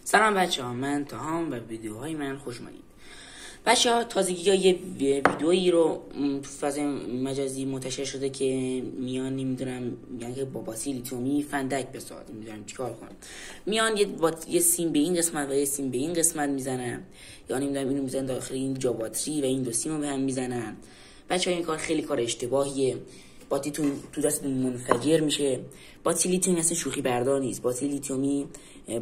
سلام بچه ها، من تاهام و ویدیوهای من خوش اومدید. بچه ها، تازگی ها یه ویدیویی رو تو فضای مجازی منتشر شده که میان نمیدونم میگن که با باتری لیتیومی فندک بساز. نمیدونم چیکار کنم. میان یه سیم به این قسمت و یه سیم به این قسمت میزنن، یا نمیدونم اینو میزنن داخل این جا باتری و این دو سیم رو به هم میزنن. بچه ها این کار خیلی کار اشتباهیه. باتریتون تو دستتون منفجر میشه. باتری لیتیومی اصلا شوخی بردار نیست. باتری لیتیومی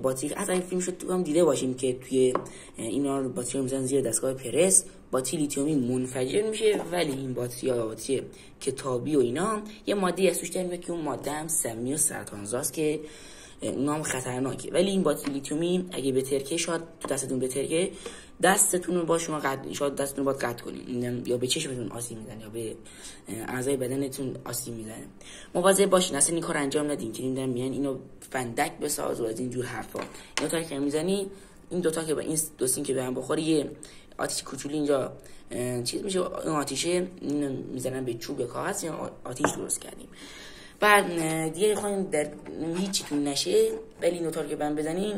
باتری از این فیلم شد تو هم دیده باشیم که توی اینا باتری میزنن زیر دستگاه پرس، باتری لیتیومی منفجر میشه. ولی این باتری یا باتری کتابی و اینا یه ماده از توش در میاد که اون ماده هم سمی و سرطانزاست که اونا هم خطرناکه. ولی این باتری لیتیومی اگه به ترکه شاد تو دستتون به ترکه، دستتون رو با شما شاید دستتون رو باید قطع کنین، یا به چشمتون آسیب میزنه یا به اعضای بدنتون آسیب میزنه. مواظب باشین اصلا این کار انجام ندین که نمیدونم میان اینو فندک بساز و از این جور حرفا. اینا تا که میزنی این دوتا که با این دو سیم که به هم بخوره یه آتیش کوچولی اینجا چیز میشه، اون آتیشه میزنن به چوب کاغذ یا آتیش درست کردیم. بعد دیگه خواهیم در هیچیتون نشه، ولی این دوتا که بهم بزنیم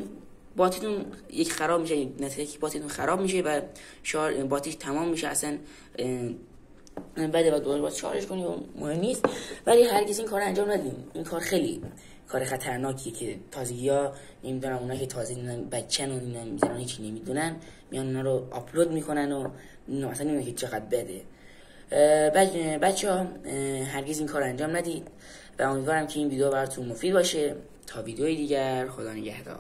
باتریتون یک خراب میشه، نتیجه که باتریتون خراب میشه و باتریش تمام میشه اصلا. بعد دوباره باید شارژ کنی و مهم نیست. ولی هرگز این کار انجام ندین. این کار خیلی کار خطرناکیه که تازگی‌ها نمیدونم اونا که تازه بچه‌ن و اینا میذارن هیچی نمیدونن، میان اونا رو آپلود میکنن و اصلا نمیدونن که چقدر بده. بچه‌ها هرگز این کار انجام ندید و امیدوارم که این ویدیو براتون مفید باشه. تا ویدیوی دیگر، خدا نگهدار.